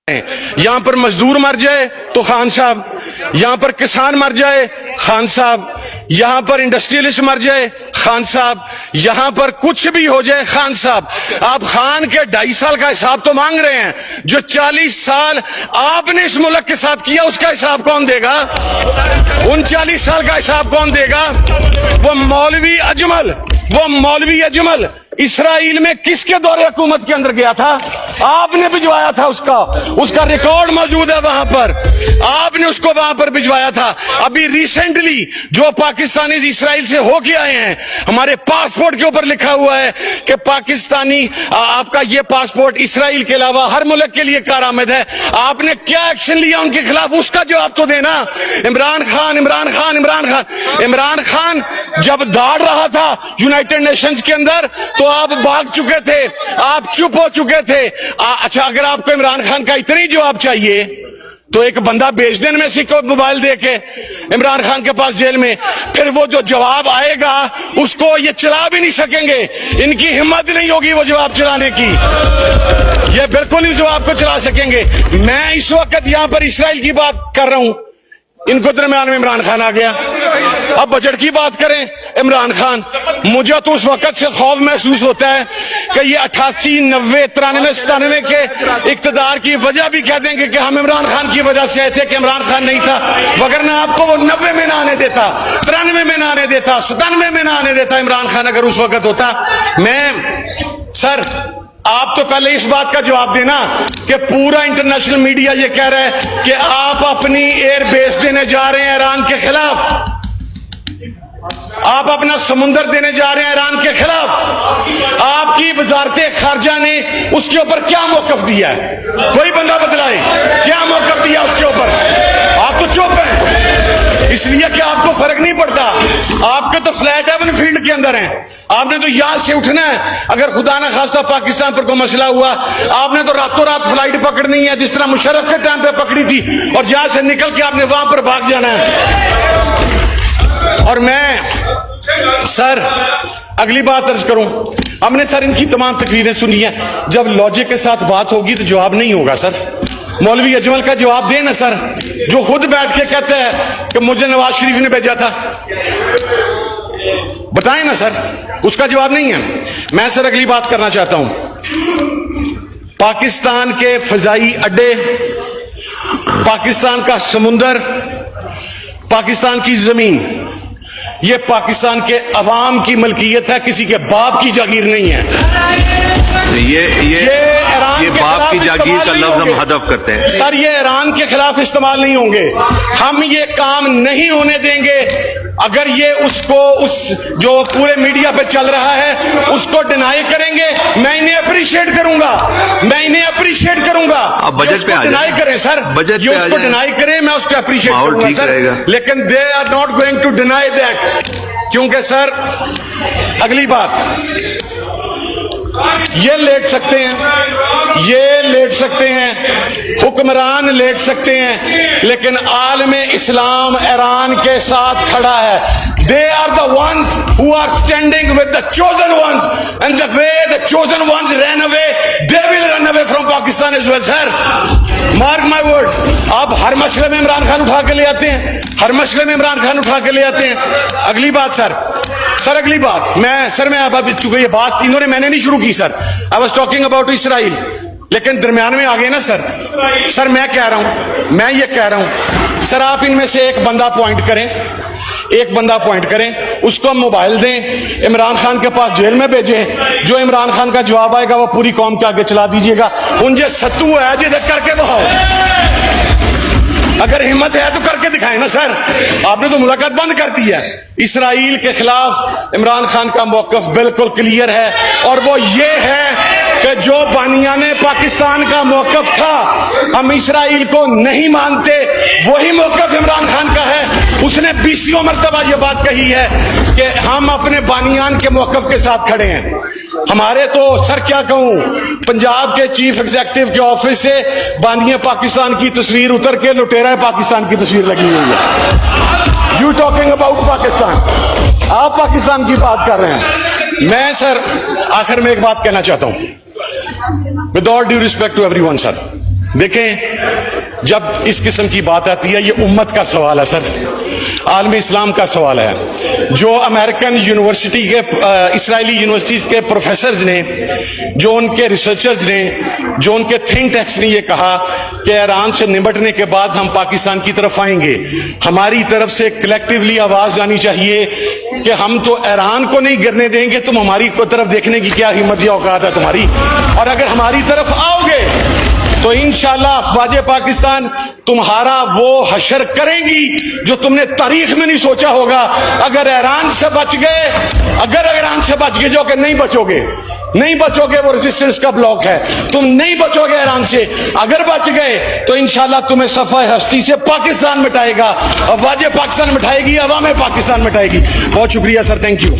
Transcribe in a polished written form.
یہاں پر مزدور مر جائے تو خان صاحب، یہاں پر کسان مر جائے خان صاحب، یہاں پر انڈسٹریلسٹ مر جائے خان صاحب، یہاں پر کچھ بھی ہو جائے خان صاحب۔ آپ خان کے 2.5 سال کا حساب تو مانگ رہے ہیں، جو 40 سال آپ نے اس ملک کے ساتھ کیا اس کا حساب کون دے گا؟ ان 40 سال کا حساب کون دے گا؟ وہ مولوی اجمل اسرائیل میں کس کے دور حکومت کے اندر گیا تھا؟ آپ نے بھجوایا تھا، اس کا ریکارڈ موجود ہے وہاں پر، آپ نے اس کو وہاں پر بھجوایا تھا۔ ابھی ریسنٹلی جو پاکستانی اسرائیل سے ہو کے آئے ہیں، ہمارے پاسپورٹ کے اوپر لکھا ہوا ہے کہ پاکستانی آپ کا یہ پاسپورٹ اسرائیل کے علاوہ ہر ملک کے لیے کارآمد ہے۔ آپ نے کیا ایکشن لیا ان کے خلاف؟ اس کا جواب تو دینا۔ عمران خان جب داڑ رہا تھا یونائٹڈ نیشنز کے اندر تو آپ بھاگ چکے تھے، آپ چپ ہو چکے تھے۔ اچھا، اگر آپ کو عمران خان کا اتنی جواب چاہیے تو ایک بندہ بھیج دیں میں کو موبائل دے کے عمران خان کے پاس جیل میں، پھر وہ جو جواب آئے گا اس کو یہ چلا بھی نہیں سکیں گے، ان کی ہمت نہیں ہوگی وہ جواب چلانے کی، یہ بالکل نہیں جواب کو چلا سکیں گے۔ میں اس وقت یہاں پر اسرائیل کی بات کر رہا ہوں، ان کو درمیان میں عمران خان آ گیا۔ اب بجٹ کی بات کریں، عمران خان، مجھے تو اس وقت سے خوف محسوس ہوتا ہے کہ یہ 88 90 93 97 کے اقتدار کی وجہ بھی کہہ دیں گے کہ ہم عمران خان کی وجہ سے آئے تھے کہ عمران خان نہیں تھا، وگرنہ آپ کو وہ 90 میں نہ آنے دیتا، 93 میں نہ آنے دیتا، 97 میں نہ آنے دیتا عمران خان اگر اس وقت ہوتا۔ سر آپ تو پہلے اس بات کا جواب دینا کہ پورا انٹرنیشنل میڈیا یہ کہہ رہا ہے کہ آپ اپنی ایئر بیس دینے جا رہے ہیں ایران کے خلاف، آپ اپنا سمندر دینے جا رہے ہیں ایران کے خلاف۔ آپ کی وزارت خارجہ نے اس کے اوپر کیا موقف دیا ہے؟ کوئی بندہ بتلائے کیا موقف دیا اس کے اوپر؟ آپ تو چپ ہیں، اس لیے کہ آپ کو فرق نہیں پڑتا، آپ کے تو فلیٹ ہیون فیلڈ کے اندر ہیں، آپ نے تو یہاں سے اٹھنا ہے۔ اگر خدا نہ خواستہ پاکستان پر کوئی مسئلہ ہوا، آپ نے تو راتوں رات فلائٹ پکڑنی ہے جس طرح مشرف کے ٹائم پہ پکڑی تھی، اور جہاں سے نکل کے آپ نے وہاں پر بھاگ جانا ہے۔ اور میں سر اگلی بات عرض کروں، ہم نے سر ان کی تمام تقریریں سنی ہیں، جب لاجک کے ساتھ بات ہوگی تو جواب نہیں ہوگا سر۔ مولوی اجمل کا جواب دیں نا سر، جو خود بیٹھ کے کہتا ہے کہ مجھے نواز شریف نے بھیجا تھا، بتائیں نا سر، اس کا جواب نہیں ہے۔ میں سر اگلی بات کرنا چاہتا ہوں، پاکستان کے فضائی اڈے، پاکستان کا سمندر، پاکستان کی زمین، یہ پاکستان کے عوام کی ملکیت ہے، کسی کے باپ کی جاگیر نہیں ہے۔ یہ باپ کی جاگیر کا لفظ ہم ہدف کرتے ہیں سر، یہ ایران کے خلاف استعمال نہیں ہوں گے، ہم یہ کام نہیں ہونے دیں گے۔ اگر یہ اس جو پورے میڈیا پہ چل رہا ہے اس کو ڈینائی کریں گے، میں انہیں اپریشیٹ کروں گا، آپ بجٹ پہ آ ڈینائی کریں سر، یہ اس کو ڈینائی کریں، میں اس کو اپریشیٹ کروں گا سر، لیکن they are not going to deny that, کیونکہ سر اگلی بات، یہ لیٹ سکتے ہیں، حکمران لیٹ سکتے ہیں، لیکن عالم اسلام ایران کے ساتھ کھڑا ہے۔ They are the ones who are standing with the chosen ones, and the way the chosen ones ran away, they will run away from Pakistan as well, sir. Mark my words. آپ ہر مسئلے میں عمران خان اٹھا کے لے آتے ہیں، اگلی بات سر اگلی بات، میں اب چونکہ یہ بات انہوں نے، میں نے نہیں شروع کی سر، I was talking about اسرائیل، لیکن درمیان میں آگے نا سر میں یہ کہہ رہا ہوں سر، آپ ان میں سے ایک بندہ پوائنٹ کریں، اس کو موبائل دیں، عمران خان کے پاس جیل میں بھیجیں، جو عمران خان کا جواب آئے گا وہ پوری قوم کے آگے چلا دیجیے گا۔ ان جو ستو ہے جدھر کر کے بہاؤ، اگر ہمت ہے تو کر کے دکھائیں نا سر۔ آپ نے تو ملاقات بند کر دی ہے۔ اسرائیل کے خلاف عمران خان کا موقف بالکل کلیئر ہے، اور وہ یہ ہے کہ جو بانیان پاکستان کا موقف تھا، ہم اسرائیل کو نہیں مانتے، وہی موقف عمران خان کا ہے۔ اس نے 20 مرتبہ یہ بات کہی ہے کہ ہم اپنے بانیان کے موقف کے ساتھ کھڑے ہیں۔ ہمارے تو سر کیا کہوں، پنجاب کے چیف ایگزیکٹو کے آفس سے بانیہ پاکستان کی تصویر اتر کے لٹیرہ پاکستان کی تصویر لگی ہوئی ہے۔ یو ٹاکنگ اباؤٹ پاکستان، آپ پاکستان کی بات کر رہے ہیں۔ میں سر آخر میں ایک بات کہنا چاہتا ہوں، with all due respect to everyone sir, دیکھیں جب اس قسم کی بات آتی ہے یہ امت کا سوال ہے سر, عالم اسلام کا سوال ہے. جو امریکن یونیورسٹی کے اسرائیلی یونیورسٹیز کے پروفیسرز نے, جو ان کے ریسرچرز نے, جو ان کے تھنک ٹینکس نے یہ کہا کہ ایران سے نمٹنے کے بعد ہم پاکستان کی طرف آئیں گے, ہماری طرف سے کلیکٹیولی آواز آنی چاہیے کہ ہم تو ایران کو نہیں گرنے دیں گے, تم ہماری طرف دیکھنے کی کیا ہمت یا اوقات ہے تمہاری, اور اگر ہماری طرف آؤ گے تو انشاءاللہ افواج پاکستان تمہارا وہ حشر کریں گی جو تم نے تاریخ میں نہیں سوچا ہوگا. اگر ایران سے بچ گئے, اگر ایران سے بچ گئے, جو کہ نہیں بچو گے, وہ ریزسٹنس کا بلاک ہے, تم نہیں بچو گے ایران سے. اگر بچ گئے تو انشاءاللہ تمہیں صفحہ ہستی سے پاکستان مٹائے گا, افواج پاکستان مٹائے گی, عوام پاکستان مٹائے گی. بہت شکریہ سر, تھینک یو.